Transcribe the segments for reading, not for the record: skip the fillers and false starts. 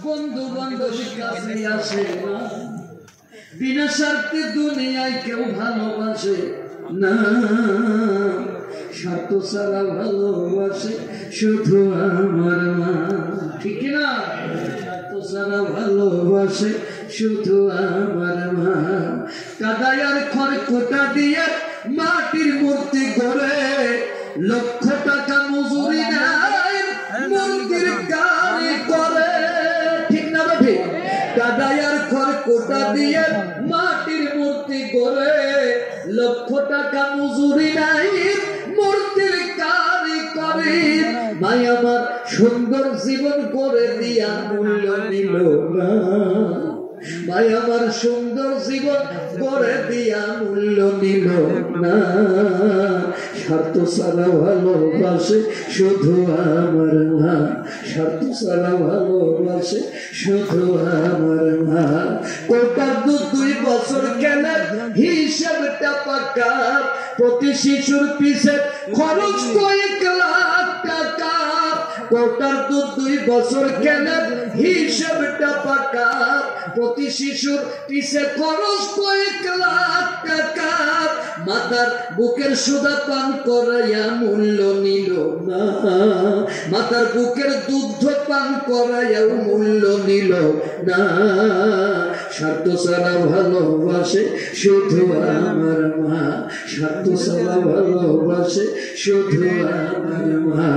বন্ধু বান্ধব কাছে আসে না, বিনা স্বার্থে দুনিয়ায় কেউ ভালোবাসে না, স্বার্থ ছাড়া ভালোবাসে শুধু আমার মা। ঠিক না? স্বার্থ ছাড়া ভালোবাসে শুধু আমার মা। কাদায়ার খড়কুটা দিয়ে মাটির মূর্তি গড়ে, লক্ষ টাকা মজুরি নেয় মন্দির কারি করে। ঠিক না ভাবি? কাদায়ার খড়কুটা দিয়ে মাটির মূর্তি গড়ে, লক্ষ টাকা মজুরি নেয় মূর্তির কারি করে। ভাই আমার সুন্দর জীবন করে দিয়া মূল্য নিল না, ভাই আমার সুন্দর জীবন করে দিয়া মূল্য নিল না। স্বার্থ ছাড়া ভালোবাসে শুধু আমার মা, স্বার্থ ছাড়া ভালোবাসে শুধু আমার মা। কোটার 2 বছর কেনা হিসাবটা পাকা, প্রতি শিশুর পিছে খরচ কয়েক লাখ টাকা। কোটার 2 বছর কেনা হিসাবটা পাকা, প্রতি শিশুর পিছে খরচ কয়েক লাখ টাকা। মাতার বুকের সুধা পান করাইয়া মূল্য নিল না, মাতার বুকের দুগ্ধ পান করাইয়াও মূল্য নিল না। স্বার্থ ছাড়া ভালোবাসে শুধু আমার মা, স্বার্থ ছাড়া ভালোবাসে শুধু আমার মা।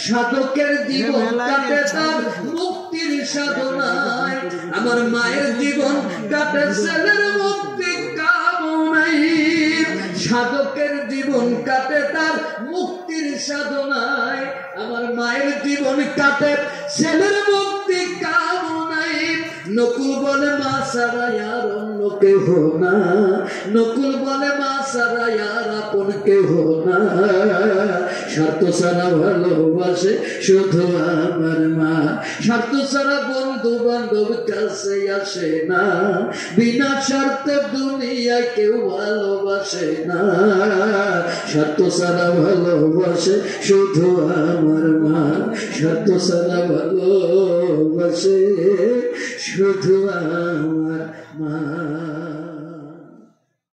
সাধকের জীবন কাটে তার মুক্তির সাধনায়, আমার মায়ের জীবন কাটে ছেলের মুক্তি কামনায়। সাধকের জীবন কাটে তার মুক্তির সাধনায়, আমার মায়ের জীবন কাটে ছেলের মুক্তি কামনায়। নকুল বলে মা ছাড়া আর অন্য কেহ না, নকুল বলে মা ছাড়া আর আপন কেহ না। স্বার্থ ছাড়া ভালোবাসে শুধু আমার মা, স্বার্থ ছাড়া বন্ধু বান্ধব কাছে আসে না, বিনা স্বার্থে দুনিয়ায় কেউ ভালোবাসে না। স্বার্থ ছাড়া ভালোবাসে শুধু আমার মা, স্বার্থ ছাড়া ভালোবাসে শুধু আমার মা।